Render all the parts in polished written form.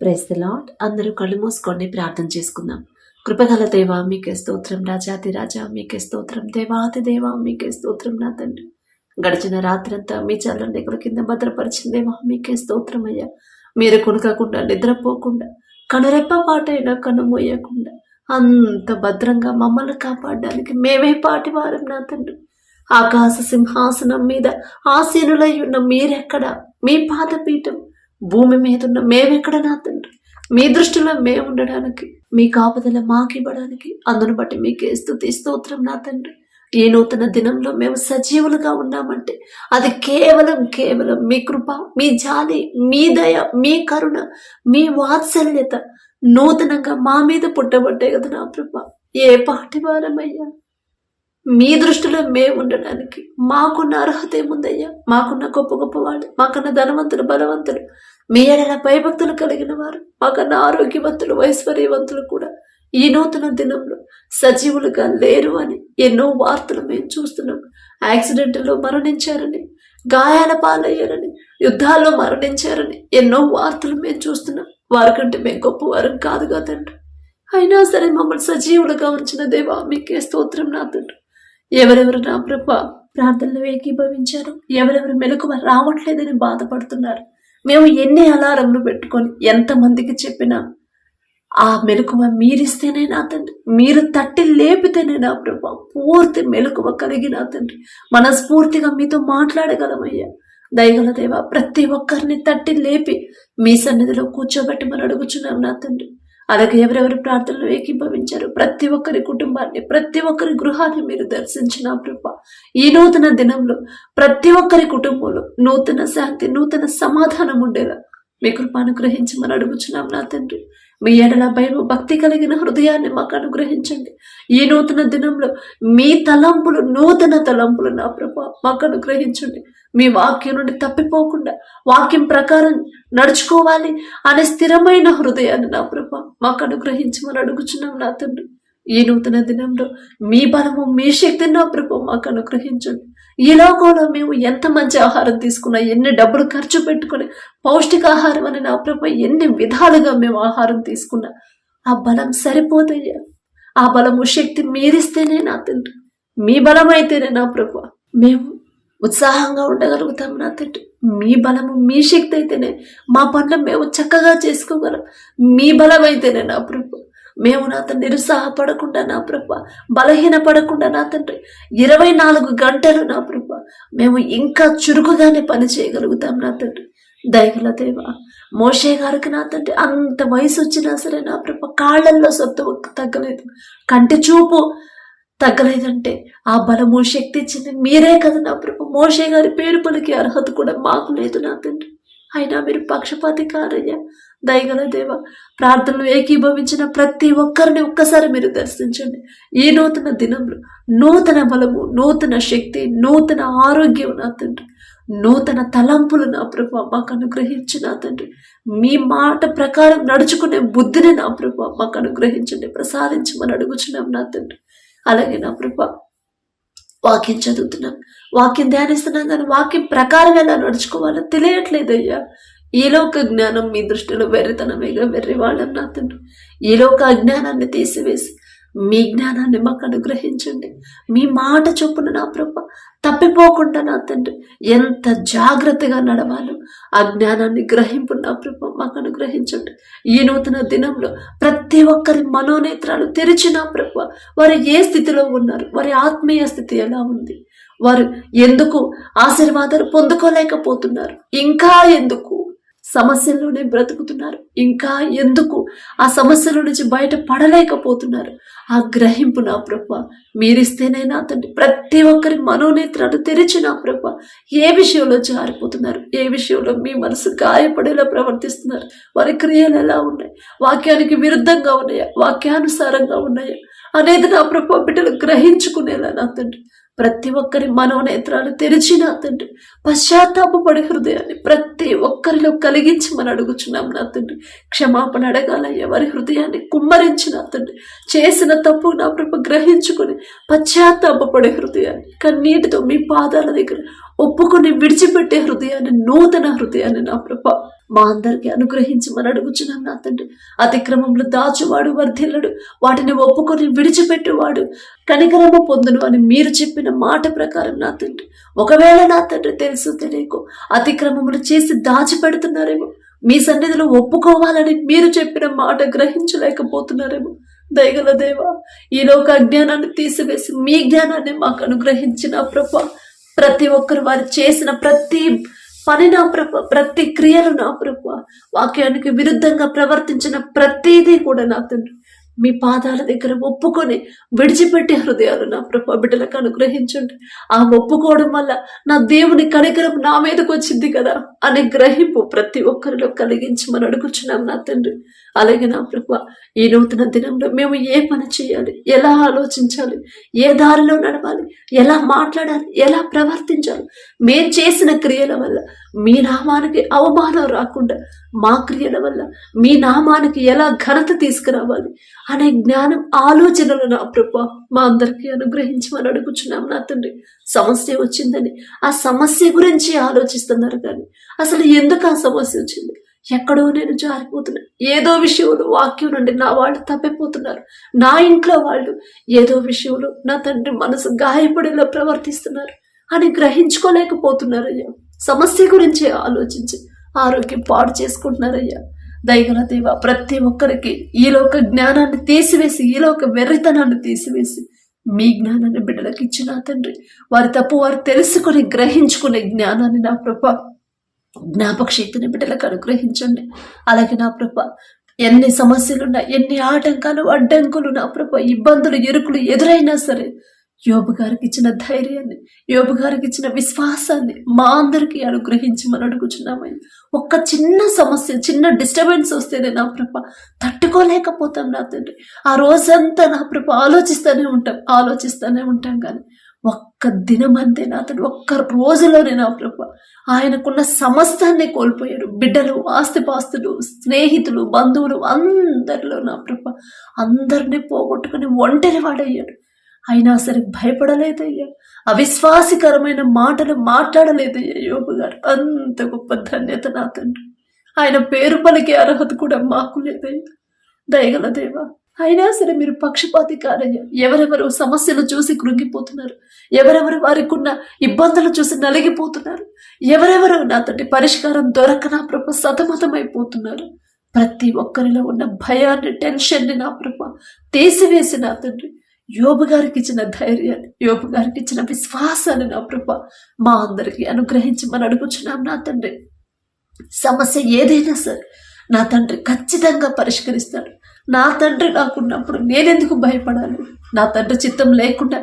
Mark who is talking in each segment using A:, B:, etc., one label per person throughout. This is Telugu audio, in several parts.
A: Praise the lord. అందరూ కళ్ళు మూసుకొని ప్రార్థన చేసుకుందాం. కృపగల దేవా మీకే స్తోత్రం, రాజాతి రాజా మీకే స్తోత్రం, దేవాతి దేవా మీకే స్తోత్రం. నా తండ్రి, గడిచిన రాత్రంతా మీ చల్లని దగ్గర కింద భద్రపరిచిన దేవా మీకే స్తోత్రం అయ్యా. మీరు కొనుకకుండా నిద్రపోకుండా కనురెప్ప పాటైనా కనుమోయకుండా అంత భద్రంగా మమ్మల్ని కాపాడడానికి మేమే పాటివారం. నా తండ్రి, ఆకాశ సింహాసనం మీద ఆసీనులై ఉన్న మీరెక్కడ, మీ పాదపీఠం భూమి మీద ఉన్న మేమెక్కడ. నా తండ్రి, మీ దృష్టిలో మేము ఉండడానికి, మీ కాపుదల మాకివ్వడానికి, అందును బట్టి మీకే స్తుతి స్తోత్రం. నా తండ్రి, ఈ నూతన దినంలో మేము సజీవులుగా ఉన్నామంటే అది కేవలం మీ కృప, మీ జాలి, మీ దయ, మీ కరుణ, మీ వాత్సల్యత నూతనంగా మా మీద పుట్టబట్టే కదా నా ప్రభ. ఏ పాటి వారమయ్యా, మీ దృష్టిలో మేము ఉండడానికి మాకున్న అర్హత ఏముందయ్యా? మాకున్న గొప్ప గొప్పవాళ్ళు, మాకన్నా ధనవంతులు, బలవంతులు, మీ ఎడల భయభక్తులు కలిగిన వారు, మాకన్నా ఆరోగ్యవంతులు, ఐశ్వర్యవంతులు కూడా ఈ నూతన దినంలో సజీవులుగా లేరు అని ఎన్నో వార్తలు మేము చూస్తున్నాం. యాక్సిడెంట్లో మరణించారని, గాయాల పాలయ్యారని, యుద్ధాల్లో మరణించారని ఎన్నో వార్తలు మేము చూస్తున్నాం. వారికంటే మేము గొప్పవారం కాదు కదండి. అయినా సరే మమ్మల్ని సజీవులుగా ఉంచిన దేవా మీకే స్తోత్రం. నా తండ్రి, ఎవరెవరు నా ప్రభ ప్రార్థనలు ఏకీభవించారు, ఎవరెవరు మెలకువ రావట్లేదని బాధపడుతున్నారు, మేము ఎన్ని అలారంలు పెట్టుకొని ఎంతమందికి చెప్పినా ఆ మెలకువ మీరిస్తేనే నా తండ్రి, మీరు తట్టి లేపితేనే నా ప్రభ పూర్తి మెలకువ కలిగి నా తండ్రి మనస్ఫూర్తిగా మీతో మాట్లాడగలమయ్యా. దయగల దేవా, ప్రతి ఒక్కరిని తట్టి లేపి మీ సన్నిధిలో కూర్చోబెట్టమని అడుగుచున్నాం నా తండ్రి. అలాగే ఎవరెవరు ప్రార్థనలు ఏకీభవించారు ప్రతి ఒక్కరి కుటుంబాన్ని, ప్రతి ఒక్కరి గృహాన్ని మీరు దర్శించిన ప్రభా. ఈ నూతన దినంలో ప్రతి ఒక్కరి కుటుంబంలో నూతన శాంతి, నూతన సమాధానం ఉండేలా మీ కృప అనుగ్రహించమని అడుగుచున్నాం నా తండ్రి. మీ ఎడల భయం భక్తి కలిగిన హృదయాన్ని మాకు అనుగ్రహించండి. ఈ నూతన దినంలో మీ తలంపులు, నూతన తలంపులు నా ప్రభా మాకు అనుగ్రహించండి. మీ వాక్యం నుండి తప్పిపోకుండా వాక్యం ప్రకారం నడుచుకోవాలి అనే స్థిరమైన హృదయాన్ని నా ప్రభా మాకు అనుగ్రహించమని అడుగుచున్నాం నా తండ్రి. ఈ నూతన దినంలో మీ బలము, మీ శక్తిని నా ప్రభా మాకు అనుగ్రహించండి. ఈ లోకంలో మేము ఎంత మంచి ఆహారం తీసుకున్నా, ఎన్ని డబ్బులు ఖర్చు పెట్టుకుని పౌష్టికాహారం అని నా ప్రభా ఎన్ని విధాలుగా మేము ఆహారం తీసుకున్నా ఆ బలం సరిపోదయ్యా. ఆ బలము, శక్తి మీరిస్తేనే నా తండ్రి, మీ బలం అయితేనే నా ప్రభా మేము ఉత్సాహంగా ఉండగలుగుతాం నా తండ్రి. మీ బలము, మీ శక్తి అయితేనే మా పనులు మేము చక్కగా చేసుకోగలం. మీ బలం అయితేనే నా ప్రభు మేము నా తండ్రి నిరుత్సాహపడకుండా నా ప్రభ, బలహీన పడకుండా నా తండ్రి 24 గంటలు నా ప్రభ మేము ఇంకా చురుకుగానే పని చేయగలుగుతాం నా తండ్రి. దయగల దేవా, మోషే గారికి నా తండ్రి అంత వయసు వచ్చినా సరే నా ప్రభ కాళ్ళల్లో సొత్తు తగ్గలేదు, కంటి చూపు తగ్గలేదంటే ఆ బలము, శక్తి ఇచ్చింది మీరే కదా నా ప్రభు. మోషే గారి పేరు పలికే అర్హత కూడా మాకు లేదు నా తండ్రి. అయినా మీరు పక్షపాతి కారయ్యా. దయగల దేవ, ప్రార్థనలు ఏకీభవించిన ప్రతి ఒక్కరిని ఒక్కసారి మీరు దర్శించండి. ఈ నూతన దినంలో నూతన బలము, నూతన శక్తి, నూతన ఆరోగ్యం నా తండ్రి, నూతన తలంపులు నా ప్రభు మాకు అనుగ్రహించి నా తండ్రి. మీ మాట ప్రకారం నడుచుకునే బుద్ధిని నా ప్రభు మాకు అనుగ్రహించండి, ప్రసాదించమని అడుగుచున్నాం నా తండ్రి. అలాగే నా ప్రభు వాక్యం చదువుతున్నాం, వాక్యం ధ్యానిస్తున్నాం, కానీ వాక్యం ప్రకారం ఎలా నడుచుకోవాలో తెలియట్లేదయ్యా. ఈ లోక జ్ఞానం మీ దృష్టిలో వెర్రితనమేగా, వెర్రి వాళ్ళని నా తండ్రి. ఈ లోక అజ్ఞానాన్ని తీసివేసి మీ జ్ఞానాన్ని మాకు అనుగ్రహించండి. మీ మాట చొప్పున నా ప్రభ తప్పిపోకుండా నా తండ్రి ఎంత జాగ్రత్తగా నడవాలో ఆ జ్ఞానాన్ని గ్రహింపు నా ప్రభ మాకు అనుగ్రహించండి. ఈ నూతన దినంలో ప్రతి ఒక్కరి మనోనేత్రాలు తెరిచిన ప్రభ వారు ఏ స్థితిలో ఉన్నారు, వారి ఆత్మీయ స్థితి ఎలా ఉంది, వారు ఎందుకు ఆశీర్వాదాలు పొందుకోలేకపోతున్నారు, ఇంకా ఎందుకు సమస్యల్లోనే బ్రతుకుతున్నారు, ఇంకా ఎందుకు ఆ సమస్యల నుంచి బయట పడలేకపోతున్నారు, ఆ గ్రహింపు నా ప్రభ మీరిస్తేనే నా తండ్రి ప్రతి ఒక్కరి మనోనేత్రాలు తెరిచి నా ప్రభ ఏ విషయంలో జారిపోతున్నారు, ఏ విషయంలో మీ మనసు గాయపడేలా ప్రవర్తిస్తున్నారు, వారి క్రియలు ఎలా ఉన్నాయి, వాక్యానికి విరుద్ధంగా ఉన్నాయా, వాక్యానుసారంగా ఉన్నాయా అనేది నా ప్రభ బిడ్డలు గ్రహించుకునేలా నా తండ్రి ప్రతి ఒక్కరి మనోనేత్రాలు తెరిచి నా తండ్రి పశ్చాత్తాపపడే హృదయాన్ని ప్రతి ఒక్కరిలో కలిగించమని అడుగుచున్నాం నా తండ్రి. క్షమాపణ అడగాలయ్యా, వారి హృదయాన్ని కుమ్మరించి నా తండ్రి చేసిన తప్పు నా ప్రభు గ్రహించుకుని పశ్చాత్తాపపడే హృదయాన్ని కన్నీటితో మీ పాదాల దగ్గర ఒప్పుకొని విడిచిపెట్టే హృదయాన్ని, నూతన హృదయాన్ని నా ప్రభా మా అందరికి అనుగ్రహించమని అడుగుచున్నాం నా తండ్రి. అతిక్రమంలో దాచువాడు వర్ధిల్లడు, వాటిని ఒప్పుకొని విడిచిపెట్టువాడు కనికరమ పొందును అని మీరు చెప్పిన మాట ప్రకారం నా తండ్రి, ఒకవేళ నా తండ్రి తెలుసు తెలియకో అతిక్రమములు చేసి దాచిపెడుతున్నారేమో, మీ సన్నిధిలో ఒప్పుకోవాలని మీరు చెప్పిన మాట గ్రహించలేకపోతున్నారేమో, దయగల దేవా ఈ లోక అజ్ఞానాన్ని తీసివేసి మీ జ్ఞానాన్ని మాకు అనుగ్రహించిన ప్రభా, ప్రతి ఒక్కరు వారు చేసిన ప్రతి పని నా ప్రభ, ప్రతి క్రియలు నా ప్రభ, వాక్యానికి విరుద్ధంగా ప్రవర్తించిన ప్రతిదీ కూడా నా తండ్రి మీ పాదాల దగ్గర ఒప్పుకొని విడిచిపెట్టే హృదయాలు నా ప్రభ బిడ్డలకు అనుగ్రహించండి. ఆ ఒప్పుకోవడం వల్ల నా దేవుని కనికరం నా మీదకి వచ్చింది కదా అనే గ్రహింపు ప్రతి ఒక్కరిలో కలిగించమని అడుగుచున్నాం నా తండ్రి. అలాగే నా ప్రభ ఈ నూతన దినంలో మేము ఏ పని చేయాలి, ఎలా ఆలోచించాలి, ఏ దారిలో నడవాలి, ఎలా మాట్లాడాలి, ఎలా ప్రవర్తించాలి, మేం చేసిన క్రియల వల్ల మీ నామానికి అవమానం రాకుండా మా క్రియల వల్ల మీ నామానికి ఎలా ఘనత తీసుకురావాలి అనే జ్ఞానం, ఆలోచనలు నా ప్రభా మా అందరికీ అనుగ్రహించమని అడుగుచున్నాం నా తండ్రి. సమస్య వచ్చిందని ఆ సమస్య గురించి ఆలోచిస్తున్నారు కానీ అసలు ఎందుకు ఆ సమస్య వచ్చింది, ఎక్కడో నేను జారిపోతున్నా, ఏదో విషయంలో వాక్యం నుండి నా వాళ్ళు తప్పిపోతున్నారు, నా ఇంట్లో వాళ్ళు ఏదో విషయంలో నా తండ్రి మనసు గాయపడేలా ప్రవర్తిస్తున్నారు అని గ్రహించుకోలేకపోతున్నారయ్యా. సమస్య గురించి ఆలోచించి ఆరోగ్యం పాడు చేసుకుంటున్నారయ్యా. దయగల దేవ ప్రతి ఒక్కరికి ఈలోక జ్ఞానాన్ని తీసివేసి, ఈలోక వెర్రితనాన్ని తీసివేసి మీ జ్ఞానాన్ని బిడ్డలకు ఇచ్చిన తండ్రి, వారి తప్పు వారు తెలుసుకుని గ్రహించుకునే జ్ఞానాన్ని నా ప్రభా, జ్ఞాపక శక్తిని బిడ్డలకు అనుగ్రహించండి. అలాగే నా ప్రభ ఎన్ని సమస్యలున్నా, ఎన్ని ఆటంకాలు అడ్డంకులు నా ప్రభ, ఇబ్బందులు ఇరుకులు ఎదురైనా సరే యోబు గారికి ఇచ్చిన ధైర్యాన్ని, యోబు గారికి ఇచ్చిన విశ్వాసాన్ని మా అందరికీ అనుగ్రహించమని అడుగుచున్నామని. ఒక్క చిన్న సమస్య, చిన్న డిస్టర్బెన్స్ వస్తేనే నా ప్రభ తట్టుకోలేకపోతాం నా తండ్రి. ఆ రోజంతా నా ప్రభ ఆలోచిస్తూనే ఉంటాం కానీ ఒక్క దినం అంతే నా తండ్రి, ఒక్క రోజులోనే నా ప్రభ ఆయనకున్న సమస్తాన్ని కోల్పోయాడు. బిడ్డలు, ఆస్తిపాస్తులు, స్నేహితులు, బంధువులు అందరిలో నా ప్రభ అందరినీ పోగొట్టుకుని ఒంటరి వాడయ్యాడు. అయినా సరే భయపడలేదయ్యా, అవిశ్వాసికరమైన మాటలు మాట్లాడలేదయ్యా యోబు గారు. అంత గొప్ప ధన్యత నా తండ్రి. ఆయన పేరు పలికే అర్హత కూడా మాకు లేదయ్యా. దయగల దేవా అయినా సరే మీరు పక్షపాతి కాదయ్యా. ఎవరెవరు సమస్యలు చూసి కృంగిపోతున్నారు, ఎవరెవరు వారికి ఉన్న ఇబ్బందులు చూసి నలిగిపోతున్నారు, ఎవరెవరు నా తండ్రి పరిష్కారం దొరక నా ప్రభ సతమతమైపోతున్నారు, ప్రతి ఒక్కరిలో ఉన్న భయాన్ని, టెన్షన్ని నా ప్రభ తీసివేసి నా తండ్రి యోబు గారికి ఇచ్చిన ధైర్యాన్ని, యోబు గారికి ఇచ్చిన విశ్వాసాన్ని నా ప్రభ మా అందరికీ అనుగ్రహించమని అడుగుచున్నాం నా తండ్రి. సమస్య ఏదైనా సరే నా తండ్రి ఖచ్చితంగా పరిష్కరిస్తాడు. నా తండ్రి నాకున్నప్పుడు నేనెందుకు భయపడాలి? నా తండ్రి చిత్తం లేకుండా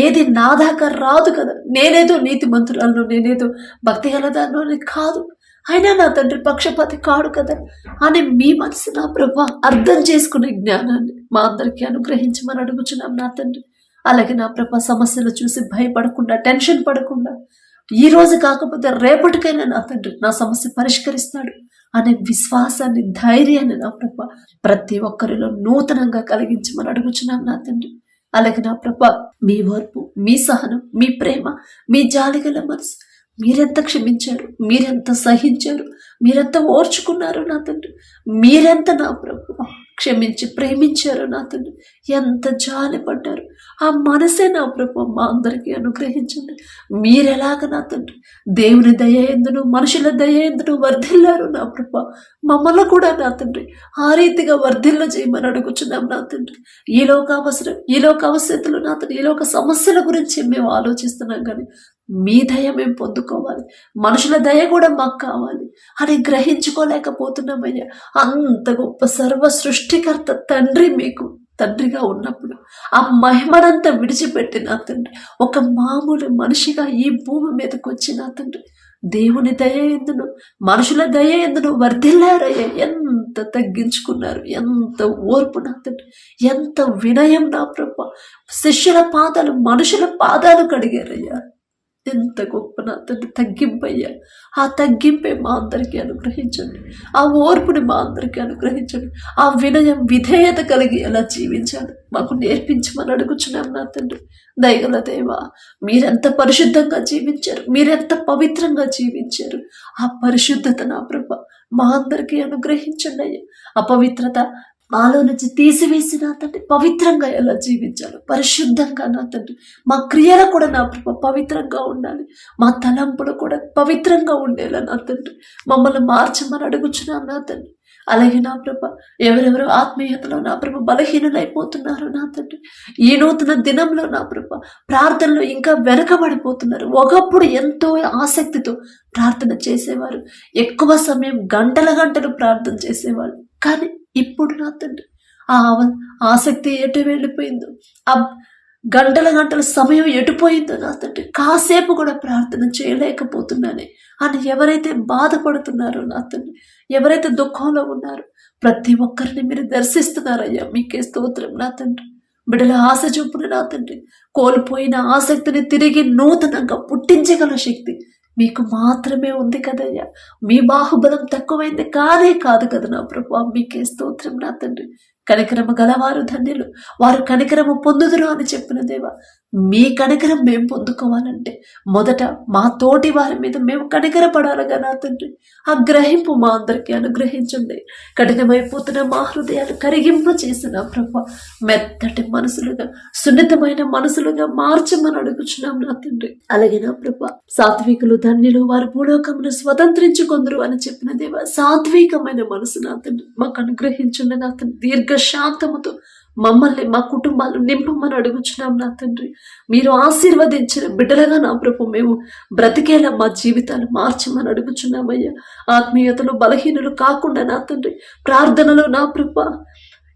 A: ఏది నా దాకా రాదు కదా. నేనేదో నీతిమంతురాలను, నేనేదో భక్తి గలదాను కాదు, అయినా నా తండ్రి పక్షపాతి కాడు కదా అని మీ మనసు నా ప్రభా అర్థం చేసుకునే జ్ఞానాన్ని మా అందరికీ అనుగ్రహించమని అడుగుచున్నాం నా తండ్రి. అలాగే నా ప్రభా సమస్యలు చూసి భయపడకుండా, టెన్షన్ పడకుండా, ఈ రోజు కాకపోతే రేపటికైనా నా తండ్రి నా సమస్య పరిష్కరిస్తాడు అనే విశ్వాసాన్ని, ధైర్యాన్ని నా ప్రభ ప్రతి ఒక్కరిలో నూతనంగా కలిగించమని అడుగుచున్నాం నా తండ్రి. అలాగే నా ప్రభ మీ ఓర్పు, మీ సహనం, మీ ప్రేమ, మీ జాలిగల మనసు, మీరెంత క్షమించారు, మీరెంత సహించారు, మీరెంత ఓర్చుకున్నారు నా తండ్రి, మీరెంత నా ప్రభు క్షమించి ప్రేమించారు నా తండ్రి, ఎంత జాలిపడ్డారు. ఆ మనసే నా ప్రభు మా అందరికీ అనుగ్రహించండి. మీరెలాగ నా తండ్రి దేవుని దయ ఎందును, మనుషుల దయ ఎందును వర్ధిల్లారు నా ప్రభు, మమ్మల్ని కూడా నా తండ్రి ఆ రీతిగా వర్ధిల్ల చేయమని అడుగుచున్నాం నా తండ్రి. ఈ లోక అవసరతలు నా తండ్రి, ఈ లోక సమస్యల గురించి మేము ఆలోచిస్తున్నాం కానీ మీ దయ మేము పొందుకోవాలి, మనుషుల దయ కూడా మాకు కావాలి అని గ్రహించుకోలేకపోతున్నామయ్యా. అంత గొప్ప సర్వ సృష్టికర్త తండ్రి మీకు తండ్రిగా ఉన్నప్పుడు ఆ మహిమనంతా విడిచిపెట్టి నా తండ్రి ఒక మామూలు మనిషిగా ఈ భూమి మీదకి వచ్చి నా తండ్రి దేవుని దయ ఎందును, మనుషుల దయ ఎందును వర్ధిల్లారయ్యా. ఎంత తగ్గించుకున్నారు, ఎంత ఓర్పు నా తండ్రి, ఎంత వినయం నా ప్రభు. శిష్యుల పాదాలు, మనుషుల పాదాలు కడిగారయ్యా. ఎంత గొప్ప నా తండ్రి తగ్గింపయ్యా. ఆ తగ్గింపే మా అందరికీ అనుగ్రహించండి. ఆ ఓర్పుని మా అందరికీ అనుగ్రహించండి. ఆ వినయం విధేయత కలిగి ఎలా జీవించాలి మాకు నేర్పించమని అడుగుచున్నాం నా తండ్రి. దయగల దేవా, మీరెంత పరిశుద్ధంగా జీవించారు, మీరెంత పవిత్రంగా జీవించారు. ఆ పరిశుద్ధత నా ప్రభ మా అందరికీ అనుగ్రహించండి అయ్యా. అపవిత్రత మాలో నుంచి తీసివేసి నా తండ్రి పవిత్రంగా ఎలా జీవించాలి, పరిశుద్ధంగా నా తండ్రి మా క్రియలు కూడా నా ప్రభ పవిత్రంగా ఉండాలి. మా తలంపులు కూడా పవిత్రంగా ఉండేలా నా తండ్రి మమ్మల్ని మార్చమని అడుగుచున్నాం నా తండ్రి. అలాగే నా ప్రభ ఎవరెవరు ఆత్మీయతలో నా ప్రభ బలహీనులైపోతున్నారు నా తండ్రి, ఈ నూతన దినంలో నా ప్రభ ప్రార్థనలో ఇంకా వెనకబడిపోతున్నారు. ఒకప్పుడు ఎంతో ఆసక్తితో ప్రార్థన చేసేవారు, ఎక్కువ సమయం గంటల గంటలు ప్రార్థన చేసేవాళ్ళు. కానీ ఇప్పుడు నా తండ్రి ఆ ఆసక్తి ఎటు వెళ్ళిపోయిందో, ఆ గంటల గంటల సమయం ఎటుపోయిందో నా తండ్రి, కాసేపు కూడా ప్రార్థన చేయలేకపోతున్నానే అని ఎవరైతే బాధపడుతున్నారో నా తండ్రి, ఎవరైతే దుఃఖంలో ఉన్నారో ప్రతి ఒక్కరిని మీరు దర్శిస్తున్నారయ్యా. మీకే స్తోత్రం నా తండ్రి. బిడ్డల ఆశ చూపున నా తండ్రి కోల్పోయిన ఆసక్తిని తిరిగి నూతనంగా పుట్టించగల శక్తి మీకు మాత్రమే ఉంది కదయ్యా. మీ బాహుబలం తక్కువైంది కాదు కదా నా ప్రభు. మీకే స్తోత్రం నా తండ్రి. కనికరము గలవారు ధన్యులు, వారు కనికరము పొందుదురు అని చెప్పిన దేవా, మీ కనికరం మేము పొందుకోవాలంటే మొదట మా తోటి వారి మీద మేము కనికరపడాలిగా నా తండ్రి. ఆ గ్రహింపు మా అందరికీ అనుగ్రహించండి. కఠినమైపోతున్న మా హృదయాలు కరిగింప చేసిన ప్రభు మెత్తటి మనసులుగా, సున్నితమైన మనసులుగా మార్చమని అడుగుచున్నాం నా తండ్రి. అలాగే నా ప్రభు సాత్వికులు ధన్యులు, వారు భూలోకమును స్వతంత్రించుకొందరు అని చెప్పిన దేవా, సాత్వికమైన మనసు నా తండ్రి మాకు అనుగ్రహించండి నా తండ్రి. దీర్ఘ శాంతముతో మమ్మల్ని మా కుటుంబాలు నింపమని అడుగుచున్నాం నా తండ్రి. మీరు ఆశీర్వదించిన బిడ్డలుగా నా ప్రభు మేము బ్రతికేలా మా జీవితాలు మార్చమని అడుగుచున్నామయ్యా. ఆత్మీయతలో బలహీనులు కాకుండా నా తండ్రి, ప్రార్థనలో నా ప్రభు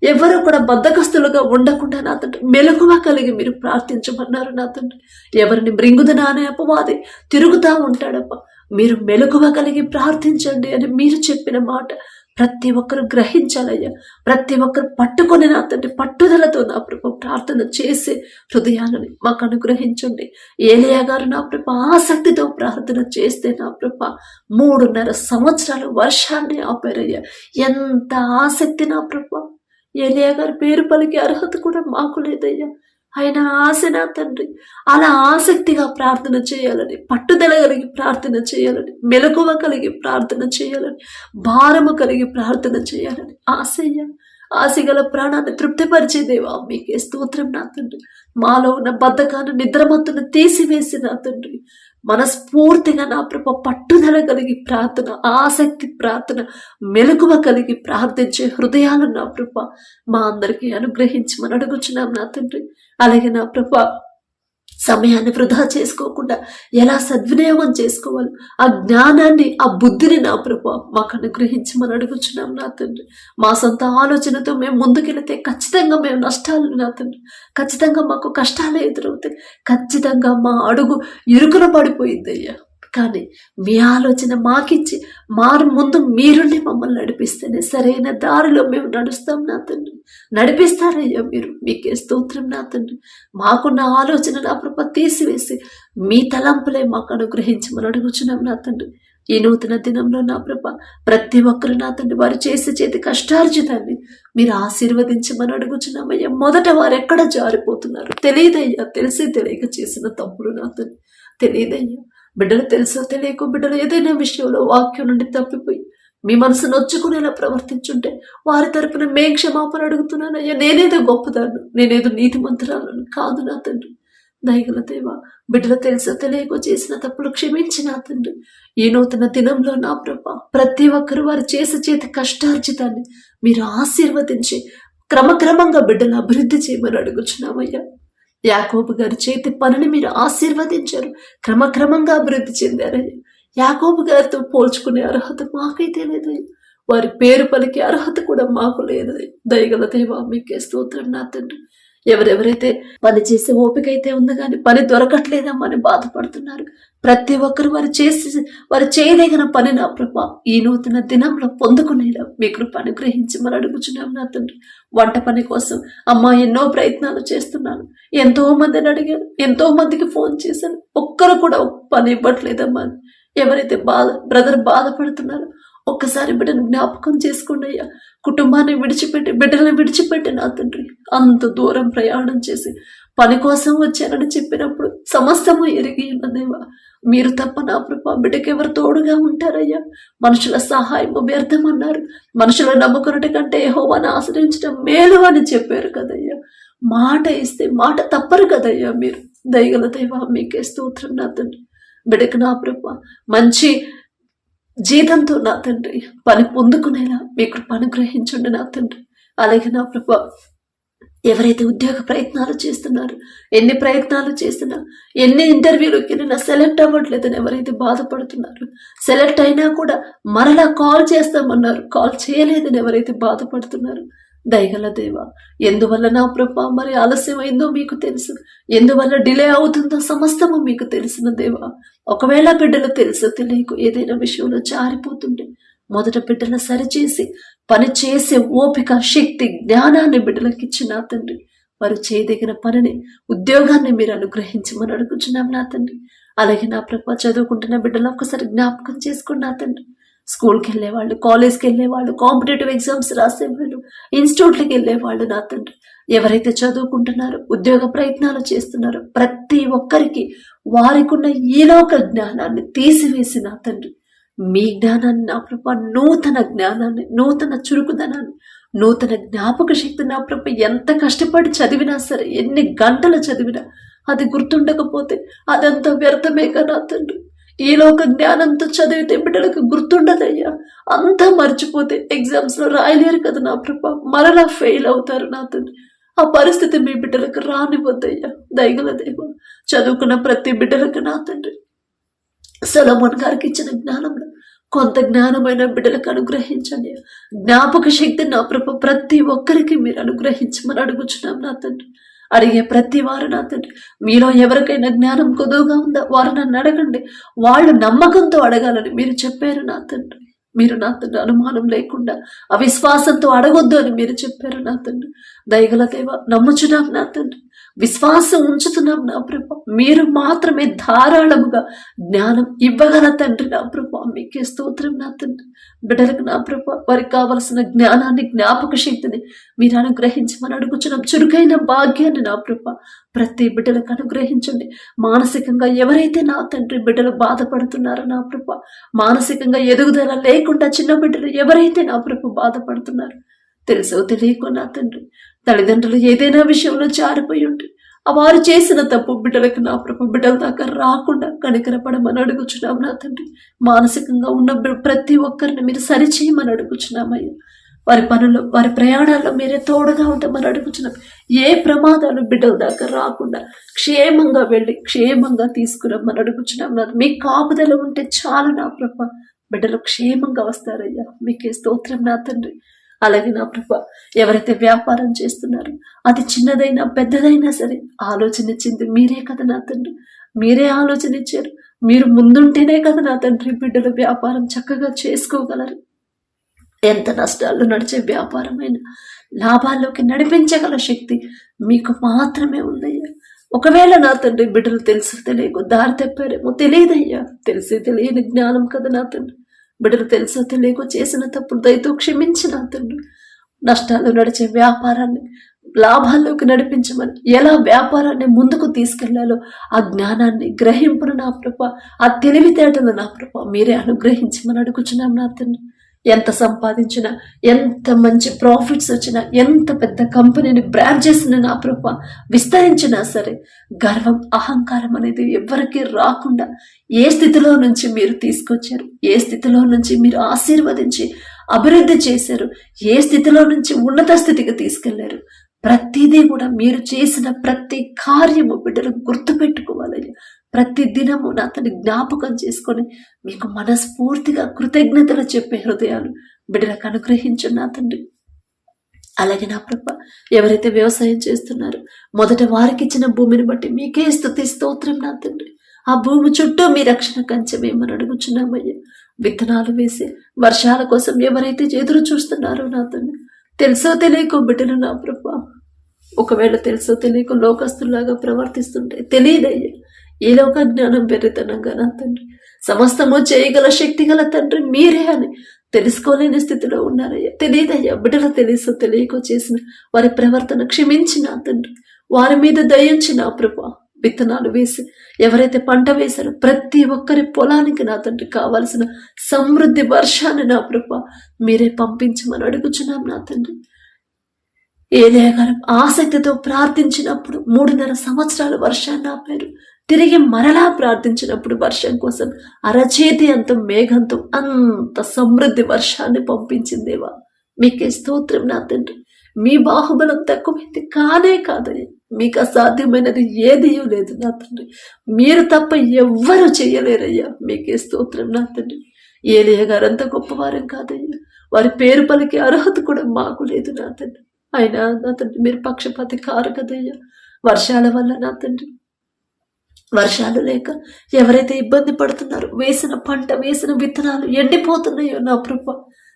A: ఎవరు కూడా బద్ధకస్తులుగా ఉండకుండా నా తండ్రి మెలకువ కలిగి మీరు ప్రార్థించమన్నారు నా తండ్రి. ఎవరిని మృంగుదనా అనే అపవాది తిరుగుతూ ఉంటాడప్ప, మీరు మెలకువ కలిగి ప్రార్థించండి అని మీరు చెప్పిన మాట ప్రతి ఒక్కరు గ్రహించాలయ్యా. ప్రతి ఒక్కరు పట్టుకొని నా తండ్రి పట్టుదలతో నా ప్రభు ప్రార్థన చేసే హృదయాలని మాకు అనుగ్రహించండి. ఏలియా గారు నా ప్రభు ఆసక్తితో ప్రార్థన చేస్తే నా ప్రభు 3.5 సంవత్సరాలు వర్షాన్ని ఆపారయ్యా. ఎంత ఆసక్తి నా ప్రభు. ఏలియా గారి పేరు పలికే అర్హత కూడా మాకు లేదయ్యా. ఆయన ఆశ నా తండ్రి అలా ఆసక్తిగా ప్రార్థన చేయాలని, పట్టుదల కలిగి ప్రార్థన చేయాలని, మెలకువ కలిగి ప్రార్థన చేయాలని, భారము కలిగి ప్రార్థన చేయాలని ఆశయ్య. ఆశగల ప్రాణాన్ని తృప్తిపరిచే దేవా మీకే స్తోత్రం నా తండ్రి. మాలో ఉన్న బద్ధకాన్ని నిద్రమత్తును తీసివేసి నా తండ్రి మనస్ఫూర్తిగా నా ప్రభ పట్టుదల కలిగి ప్రార్థన, ఆసక్తి ప్రార్థన, మెలకువ కలిగి ప్రార్థించే హృదయాలు నా ప్రభ మా అందరికీ అనుగ్రహించమని అడుగుచున్నాం నా తండ్రి. అలాగే నా ప్రభ సమయాన్ని వృధా చేసుకోకుండా ఎలా సద్వినియోగం చేసుకోవాలి, ఆ జ్ఞానాన్ని, ఆ బుద్ధిని నా ప్రభు మాకు అనుగ్రహించమని అడుగుచున్నాం నా తండ్రి. మా సొంత ఆలోచనతో మేము ముందుకెళితే ఖచ్చితంగా మేము నష్టాలు నా తండ్రి, ఖచ్చితంగా మాకు కష్టాలు ఎదురవుతాయి, ఖచ్చితంగా మా అడుగు ఇరుకున పడిపోయింది అయ్యా. కానీ మీ ఆలోచన మాకిచ్చి ముందు మీరుండి మమ్మల్ని నడిపిస్తేనే సరైన దారిలో మేము నడుస్తాం నా తండ్రి. నడిపిస్తారయ్యా మీరు. మీకే స్తోత్రం నా తండ్రి. మాకున్న ఆలోచన నా ప్రభ తీసివేసి మీ తలంపులే మాకు అనుగ్రహించమని అడుగుచున్నాం నా తండ్రి. ఈ నూతన దినంలో నా ప్రభ ప్రతి ఒక్కరు నా తండ్రి వారు చేతి కష్టార్జితాన్ని మీరు ఆశీర్వదించమని అడుగుచున్నామయ్యా. మొదట వారు ఎక్కడ జారిపోతున్నారు తెలియదయ్యా. తెలిసి తెలియక చేసిన తప్పులు నా తండ్రి తెలియదయ్యా. బిడ్డలు తెలుసో తెలియక బిడ్డలు ఏదైనా విషయంలో వాక్యం నుండి తప్పిపోయి మీ మనసు నొచ్చుకునేలా ప్రవర్తించుంటే వారి తరపున మే క్షమాపణ అడుగుతున్నానయ్యా. నేనేదో గొప్పదాన్ని, నేనేదో నీతిమంతురాలను కాదు నా తండ్రి. దయగల దేవా, బిడ్డలు తెలుసో తెలియక చేసిన తప్పులు క్షమించి నా తండ్రి. ఈ నూతన దినంలో నా ప్రభ ప్రతి ఒక్కరు వారు చేతి కష్టార్జితాన్ని మీరు ఆశీర్వదించి క్రమక్రమంగా బిడ్డలు అభివృద్ధి చేయమని అడుగుచున్నామయ్యా. యాకోబు గారి చేతి పనిని మీరు ఆశీర్వదించారు, క్రమక్రమంగా అభివృద్ధి చెందారయ్యా. యాకోబు గారితో పోల్చుకునే అర్హత మాకైతే లేదయ్యా. వారి పేరు పలికే అర్హత కూడా మాకు లేదయ్యా. దయగల దేవా మీకే స్తోత్రం నా తండ్రి. ఎవరెవరైతే పని చేసే ఓపిక అయితే ఉంది కానీ పని దొరకట్లేదమ్మా అని బాధపడుతున్నారు, ప్రతి ఒక్కరు వారు చేయదగిన పని నా ప్రభా ఈ నూతన దినంలో పొందుకునేలా మీ కృప అనుగ్రహించి మరి అడుగుచున్నాం నా తండ్రి. వంట పని కోసం అమ్మా ఎన్నో ప్రయత్నాలు చేస్తున్నాను, ఎంతో మందిని అడిగాను, ఎంతో మందికి ఫోన్ చేశాను, ఒక్కరు కూడా పని ఇవ్వట్లేదమ్మా. ఎవరైతే బ్రదర్ బాధపడుతున్నారో ఒక్కసారి బిడ్డను జ్ఞాపకం చేసుకోండి అయ్యా. కుటుంబాన్ని విడిచిపెట్టి బిడ్డలను విడిచిపెట్టి నా తండ్రి అంత దూరం ప్రయాణం చేసి పని కోసం వచ్చానని చెప్పినప్పుడు సమస్తము ఎరిగి ఉన్నదేవా, మీరు తప్ప నా ప్రభా బిడ్డకి ఎవరు తోడుగా ఉంటారయ్యా. మనుషుల సహాయము వ్యర్థమన్నారు, మనుషుల నమ్ముకున్నటి కంటే యెహోవాను ఆశ్రయించడం మేలు అని చెప్పారు కదయ్యా. మాట ఇస్తే మాట తప్పరు కదయ్యా మీరు. దయగల దేవా మీకే స్తోత్రం నా తండ్రి. బిడ్డకు నా ప్రభా మంచి జీతంతో నా తండ్రి పని పొందుకునేలా మీ కృప అనుగ్రహించండి నా తండ్రి. అలాగే నా ప్రభా ఎవరైతే ఉద్యోగ ప్రయత్నాలు చేస్తున్నారు, ఎన్ని ప్రయత్నాలు చేసినా, ఎన్ని ఇంటర్వ్యూలకు వెళ్ళినా సెలెక్ట్ అవ్వట్లేదని ఎవరైతే బాధపడుతున్నారు, సెలెక్ట్ అయినా కూడా మరలా కాల్ చేస్తామన్నారు, కాల్ చేయలేదని ఎవరైతే బాధపడుతున్నారు, దయగల దేవా ఎందువల్ల నా ప్రభా మరి ఆలస్యమైందో మీకు తెలుసు, ఎందువల్ల డిలే అవుతుందో సమస్తము మీకు తెలిసిన దేవా. ఒకవేళ బిడ్డలు తెలుసో తెలియకు ఏదైనా విషయంలో జారిపోతుంటే మొదట బిడ్డలు సరిచేసి పని చేసే ఓపిక, శక్తి, జ్ఞానాన్ని బిడ్డలకు ఇచ్చి నా తండ్రి వారు చేయదగిన పనిని, ఉద్యోగాన్ని మీరు అనుగ్రహించమని అడుగుచున్నాం నా తండ్రి. అలాగే నా ప్రభా చదువుకుంటున్న బిడ్డలు ఒక్కసారి జ్ఞాపకం చేసుకోండి నా తండ్రి. స్కూల్కి వెళ్ళేవాళ్ళు, కాలేజ్కి వెళ్ళేవాళ్ళు, కాంపిటేటివ్ ఎగ్జామ్స్ రాసేవాళ్ళు, ఇన్స్టిట్యూట్లకి వెళ్ళేవాళ్ళు నా తండ్రి ఎవరైతే చదువుకుంటున్నారో, ఉద్యోగ ప్రయత్నాలు చేస్తున్నారో ప్రతి ఒక్కరికి వారికున్న ఈలోక జ్ఞానాన్ని తీసివేసి నా తండ్రి మీ జ్ఞానాన్ని నా ప్రభా, నూతన జ్ఞానాన్ని, నూతన చురుకుదనాన్ని, నూతన జ్ఞాపక శక్తి నా ప్రభా ఎంత కష్టపడి చదివినా సరే, ఎన్ని గంటలు చదివినా అది గుర్తుండకపోతే అదంతా వ్యర్థమే కదా తండ్రి. ఈలోక జ్ఞానంతో చదివితే బిడ్డలకు గుర్తుండదయ్యా. అంతా మర్చిపోతే ఎగ్జామ్స్ లో రాయలేరు కదా నా ప్రభా, మరలా ఫెయిల్ అవుతారు నా తండ్రి. ఆ పరిస్థితి మీ బిడ్డలకు రానివ్వద్దయ్యా. దయగల దేవా చదువుకున్న ప్రతి బిడ్డలకు నా తండ్రి సొలొమోన్ గారికి ఇచ్చిన జ్ఞానంలో కొంత జ్ఞానమైన బిడ్డలకు అనుగ్రహించండి. జ్ఞాపక శక్తి నా ప్రభు ప్రతి ఒక్కరికి మీరు అనుగ్రహించమని అడుగుచున్నాం నా తండ్రి. అడిగే ప్రతి వారు నా తండ్రి మీలో ఎవరికైనా జ్ఞానం కొదువుగా ఉందా వారు నన్ను అడగండి, వాళ్ళు నమ్మకంతో అడగాలని మీరు చెప్పారు నా తండ్రి. మీరు నా తండ్రి అనుమానం లేకుండా అవిశ్వాసంతో అడగొద్దు అని మీరు చెప్పారు నా తండ్రి. దయగల దేవ నమ్ముచున్నాం నా తండ్రి, విశ్వాసం ఉంచుతున్నాం నా ప్రభా. మీరు మాత్రమే ధారాళముగా జ్ఞానం ఇవ్వగల తండ్రి నా ప్రభా. మీకే స్తోత్రం నా తండ్రి. బిడ్డలకు నా ప్రభా వారికి కావలసిన జ్ఞానాన్ని, జ్ఞాపక శక్తిని మీరు అనుగ్రహించమని అడుగుచున్నాం. చురుకైన భాగ్యాన్ని నా ప్రభా ప్రతి బిడ్డలకు అనుగ్రహించండి. మానసికంగా ఎవరైతే నా తండ్రి బిడ్డలు బాధపడుతున్నారో నా ప్రభా, మానసికంగా ఎదుగుదల లేకుండా చిన్న బిడ్డలు ఎవరైతే నా ప్రభు బాధపడుతున్నారు, తెలుసో తెలియకో నా తండ్రి తల్లిదండ్రులు ఏదైనా విషయంలో జారిపోయి ఉంటే వారు చేసిన తప్పు బిడ్డలకు నా ప్రభు బిడ్డల దాకా రాకుండా కనికరపడమని అడుగుచున్నాం నా తండ్రి. మానసికంగా ఉన్న ప్రతి ఒక్కరిని మీరు సరిచేయమని అడుగుచున్నామయ్యా. వారి పనుల్లో, వారి ప్రయాణాల్లో మీరే తోడుగా ఉంటామని అడుగుచున్నాం. ఏ ప్రమాదాలు బిడ్డల దాకా రాకుండా క్షేమంగా వెళ్ళి క్షేమంగా తీసుకురమ్మని అడుగుచున్నాం. మీ కాపుదల ఉంటే చాలు నా ప్రభ, బిడ్డలు క్షేమంగా వస్తారయ్యా. మీకే స్తోత్రం నా తండ్రి. అలాగే నా ప్రభా ఎవరైతే వ్యాపారం చేస్తున్నారో అది చిన్నదైనా పెద్దదైనా సరే ఆలోచన ఇచ్చింది మీరే కదా నా తండ్రి. మీరే ఆలోచన ఇచ్చారు. మీరు ముందుంటేనే కదా నా తండ్రి బిడ్డలు వ్యాపారం చక్కగా చేసుకోగలరు. ఎంత నష్టాల్లో నడిచే వ్యాపారమైన లాభాల్లోకి నడిపించగల శక్తి మీకు మాత్రమే ఉందయ్యా. ఒకవేళ నా తండ్రి బిడ్డలు తెలుసు తెలియకు దారి తప్పారేమో తెలియదయ్యా. తెలిసి తెలియని జ్ఞానం కదా నా తండ్రి. బిడ్డలు తెలుసో తెలియకో చేసిన తప్పుడు దయతో క్షమించిన తండ్రి. నష్టాలు నడిచే వ్యాపారాన్ని లాభాల్లోకి నడిపించమని, ఎలా వ్యాపారాన్ని ముందుకు తీసుకెళ్లాలో ఆ జ్ఞానాన్ని, గ్రహింపును నా ప్రభ, ఆ తెలివితేటలు నా ప్రభ మీరే అనుగ్రహించమని అడుగుచున్నాం నా తండ్రి. ఎంత సంపాదించినా, ఎంత మంచి ప్రాఫిట్స్ వచ్చినా, ఎంత పెద్ద కంపెనీని బ్రాంచెస్ని నా ప్రభ విస్తరించినా సరే గర్వం, అహంకారం అనేది ఎవరికి రాకుండా ఏ స్థితిలో నుంచి మీరు తీసుకొచ్చారు, ఏ స్థితిలో నుంచి మీరు ఆశీర్వదించి అభివృద్ధి చేశారు, ఏ స్థితిలో నుంచి ఉన్నత స్థితికి తీసుకెళ్లారు, ప్రతిదీ కూడా మీరు చేసిన ప్రతి కార్యము బిడ్డలు గుర్తుపెట్టుకోవాలి. ప్రతి దినము నా తన జ్ఞాపకం చేసుకొని మీకు మనస్ఫూర్తిగా కృతజ్ఞతలు చెప్పే హృదయాలు బిడ్డలకు అనుగ్రహించు నా తండ్రి. అలాగే నా ప్రభ ఎవరైతే వ్యవసాయం చేస్తున్నారో మొదట వారికి ఇచ్చిన భూమిని బట్టి మీకే స్తుతి స్తోత్రం నా తండ్రి. ఆ భూమి చుట్టూ మీ రక్షణ కంచెమేమని అడుగుచున్నామయ్యా. విత్తనాలు వేసి వర్షాల కోసం ఎవరైతే ఎదురు చూస్తున్నారో నా తండ్రి, తెలుసో తెలియకో బిడ్డలు నా ప్రభ, ఒకవేళ తెలుసో తెలియక లోకస్తుల్లాగా ప్రవర్తిస్తుంటే తెలియదయ్యా. ఈ లోక జ్ఞానం పెరితనంగా నా తండ్రి, సమస్తము చేయగల శక్తి గల తండ్రి మీరే అని తెలుసుకోలేని స్థితిలో ఉన్నారయ్యా. తెలియదయ్యా, బిడ్డలు తెలుసో తెలియకో చేసిన వారి ప్రవర్తన క్షమించి నా తండ్రి, వారి మీద దయించి నా ప్రభ, విత్తనాలు వేసి ఎవరైతే పంట వేశారో ప్రతి ఒక్కరి పొలానికి నా తండ్రి కావలసిన సమృద్ధి వర్షాన్ని నా ప్రభ మీరే పంపించమని అడుగుచున్నాం నా తండ్రి. ఏలియా గారు ఆసక్తితో ప్రార్థించినప్పుడు 3.5 సంవత్సరాలు వర్షాన్ని ఆపారు. తిరిగి మరలా ప్రార్థించినప్పుడు వర్షం కోసం అరచేతి అంత మేఘంతో అంత సమృద్ధి వర్షాన్ని పంపించిందేవా. మీకే స్తోత్రం నా తండ్రి. మీ బాహుబలం తక్కువైతే కానే కాదయ్యా. మీకు అసాధ్యమైనది ఏదీ లేదు నా తండ్రి. మీరు తప్ప ఎవ్వరూ చేయలేరయ్యా. మీకే స్తోత్రం నా తండ్రి. ఏలియా గారు అంత గొప్పవారం కాదయ్యా. వారి పేరు పలికే అర్హత కూడా మాకు లేదు నా తండ్రి. అయినా నా తండ్రి మీరు పక్షపాతి కారు కదయ్యా. వర్షాల వల్ల నా తండ్రి, వర్షాలు లేక ఎవరైతే ఇబ్బంది పడుతున్నారో, వేసిన పంట వేసిన విత్తనాలు ఎండిపోతున్నాయో నా ప్రభ,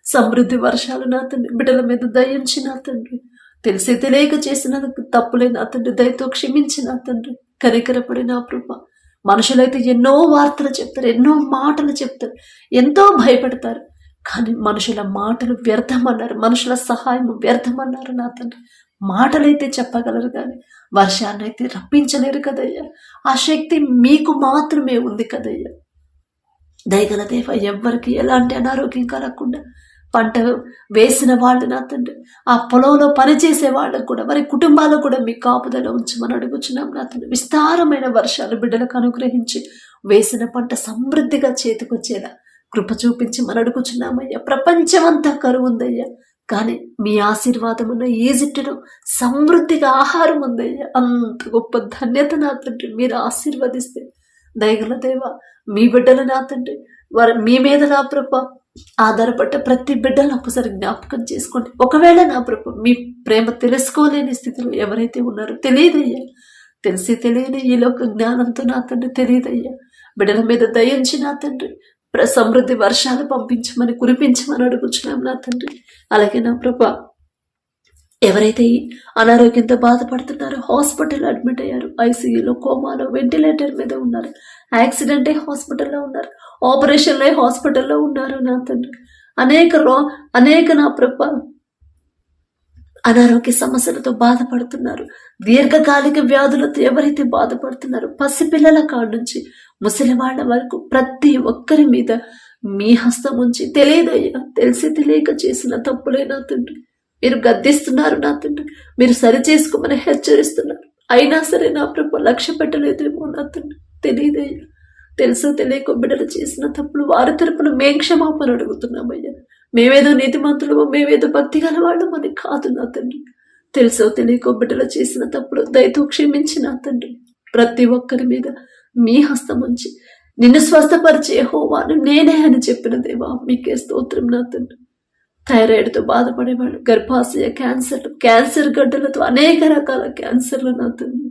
A: సమృద్ధి వర్షాలు నా తండ్రి బిడ్డల మీద దయించి నా తండ్రి, తెలిసి తెలియక చేసిన తప్పులే నా తండ్రి దయతో క్షమించి నా తండ్రి, కనికరపడి నా ప్రభ. మనుషులైతే ఎన్నో వార్తలు చెప్తారు, ఎన్నో మాటలు చెప్తారు, ఎంతో భయపడతారు. కానీ మనుషుల మాటలు వ్యర్థమన్నారు, మనుషుల సహాయం వ్యర్థమన్నారు నా తండ్రి. మాటలైతే చెప్పగలరు కానీ వర్షాన్ని అయితే రప్పించలేరు కదయ్యా. ఆ శక్తి మీకు మాత్రమే ఉంది కదయ్యా. దయగల దేవ, ఎవ్వరికి ఎలాంటి అనారోగ్యం కలగకుండా పంట వేసిన వాళ్ళు నా తండ్రి, ఆ పొలంలో పనిచేసే వాళ్ళకు కూడా, వారి కుటుంబాలకు కూడా మీ కాపుదల ఉంచమని అడుగుచున్నాం నా తండ్రి. విస్తారమైన వర్షాలు బిడ్డలకు అనుగ్రహించి వేసిన పంట సమృద్ధిగా చేతికొచ్చేలా కృప చూపించి మనం అడుగుచున్నామయ్యా. ప్రపంచమంతా కరువు ఉందయ్యా, కానీ మీ ఆశీర్వాదం ఉన్న ఈజిప్టులో సమృద్ధిగా ఆహారం ఉందయ్యా. అంత గొప్ప ధన్యత నా తండ్రి మీరు ఆశీర్వదిస్తే. దయగల దేవ, మీ బిడ్డలు నా తండ్రి, వారు మీ మీద నా ప్రభ ఆధారపడ్డ ప్రతి బిడ్డను ఒకసారి జ్ఞాపకం చేసుకోండి. ఒకవేళ నా ప్రభ మీ ప్రేమ తెలుసుకోలేని స్థితిలో ఎవరైతే ఉన్నారో తెలియదయ్యా, తెలిసి తెలియని ఈ లోక జ్ఞానంతో నా తండ్రి తెలియదయ్యా. బిడ్డల మీద దయించి నా తండ్రి సమృద్ధి వర్షాలు పంపించమని కురిపించమని అడుగుచున్నాం నా తండ్రి. అలాగే నా ప్రభ, ఎవరైతే ఈ అనారోగ్యంతో బాధపడుతున్నారో, హాస్పిటల్ అడ్మిట్ అయ్యారు, ఐసీయూలో, కోమాలో, వెంటిలేటర్ మీద ఉన్నారు, యాక్సిడెంట్ అయి హాస్పిటల్లో ఉన్నారు, ఆపరేషన్లో అయి హాస్పిటల్లో ఉన్నారు నా తండ్రి. అనేక నా ప్రభ అనారోగ్య సమస్యలతో బాధపడుతున్నారు, దీర్ఘకాలిక వ్యాధులతో ఎవరైతే బాధపడుతున్నారో, పసిపిల్లల కాడ నుంచి ముసలి వాళ్ళ వరకు ప్రతి ఒక్కరి మీద మీ హస్తం ఉంచి, తెలియదయ్యా, తెలిసి తెలియక చేసిన తప్పులే నా తండ్రి మీరు గద్దిస్తున్నారు నా తండ్రి, మీరు సరి చేసుకోమని హెచ్చరిస్తున్నారు. అయినా సరే నా ప్రభు లక్ష్య పెట్టలేదేమో నా తండ్రి, తెలియదయ్యా. తెలుసో తెలియక బిడ్డలు చేసిన తప్పులు వారి తరపున మేం క్షమాపణ అడుగుతున్నామయ్యా. మేమేదో నీతిమంతులమో, మేమేదో భక్తి గలవాళ్ళు అని కాదు నా తండ్రి. తెలుసో తెలియక బిడ్డలు చేసిన తప్పులు దయతో క్షమించి నా తండ్రి, ప్రతి ఒక్కరి మీద మీ హస్తం ఉంచి నిన్ను స్వస్థపరిచే యెహోవాను నేనే అని చెప్పిన దేవా, మీకే స్తోత్రం నా తండ్రి. థైరాయిడ్తో బాధపడేవాళ్ళు, గర్భాశయ క్యాన్సర్ గడ్డలతో అనేక రకాల క్యాన్సర్లు నా తండ్రి,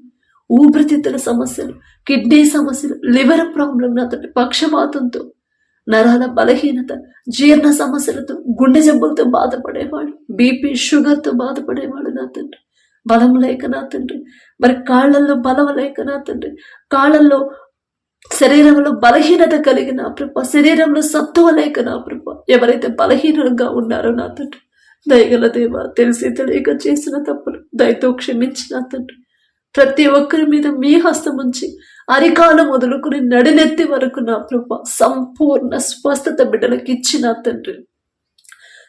A: ఊపిరితిత్తుల సమస్యలు, కిడ్నీ సమస్యలు, లివర్ ప్రాబ్లం నా తండ్రి, పక్షవాతంతో, నరాల బలహీనత, జీర్ణ సమస్యలతో, గుండె జబ్బులతో బాధపడేవాళ్ళు, బీపీ షుగర్తో బాధపడేవాళ్ళు నా తండ్రి, బలం లేక నా తండ్రి, మరి కాళ్ళల్లో బలం లేక నా తండ్రి, కాళ్ళల్లో శరీరంలో బలహీనత కలిగిన ప్రభ, శరీరంలో సత్తువ లేక నా ప్రభ, ఎవరైతే బలహీనంగా ఉన్నారో నా తండ్రి, దయగల దేవ, తెలిసి తెలియక చేసిన తప్పులు దయతో క్షమించి నా తండ్రి, ప్రతి ఒక్కరి మీద మీ హస్తం ఉంచి అరికాలు మొదలుకుని నడినెత్తి వరకు నా ప్రభ సంపూర్ణ స్వస్థత బిడ్డలకు ఇచ్చి నా తండ్రి,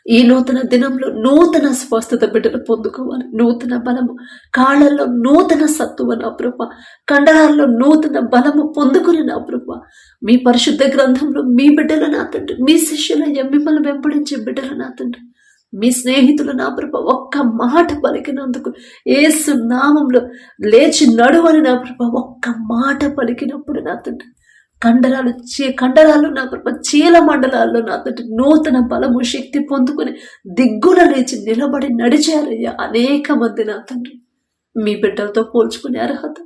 A: ఈ నూతన దినంలో నూతన స్వస్థత బిడ్డలు పొందుకోవాలి. నూతన బలము, కాళ్ళల్లో నూతన సత్తువ నా ప్రభ, కండరాల్లో నూతన బలము పొందుకుని నా ప్రభ, మీ పరిశుద్ధ గ్రంథంలో మీ బిడ్డలు నా తండ్రి, మీ శిష్యులయ్య మిమ్మల్ని వెంబడించే బిడ్డలు నా తండ్రి, మీ స్నేహితులు నా ప్రభ ఒక్క మాట పలికినందుకు, యేసు నామంలో లేచి నడువని నా ప్రభ ఒక్క మాట పలికినప్పుడు నా తండ్రి కండరాలు నా ప్రభ చీల మండలాల్లో నా తండ్రి నూతన బలము శక్తి పొందుకొని దిగ్గున లేచి నిలబడి నడిచారయ్యా అనేక మంది నా తండ్రి. మీ బిడ్డలతో పోల్చుకునే అర్హత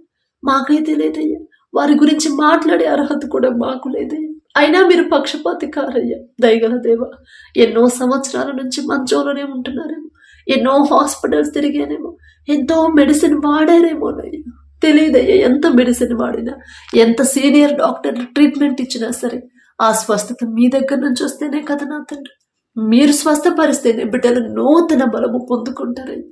A: మాకైతే లేదయ్యా, వారి గురించి మాట్లాడే అర్హత కూడా మాకు లేదయ్యా. అయినా మీరు పక్షపాతి కారయ్యా దయగల దేవ. ఎన్నో సంవత్సరాల నుంచి మంచంలోనే ఉంటున్నారేమో, ఎన్నో హాస్పిటల్స్ తిరిగానేమో, ఎంతో మెడిసిన్ వాడారేమోనయ్యా, తెలియదయ్యా. ఎంత మెడిసిన్ వాడినా, ఎంత సీనియర్ డాక్టర్ ట్రీట్మెంట్ ఇచ్చినా సరే ఆ స్వస్థత మీ దగ్గర నుంచి వస్తేనే కదా నా తండ్రి. మీరు స్వస్థపరిస్తేనే బిడ్డలు నూతన బలము పొందుకుంటారయ్యా.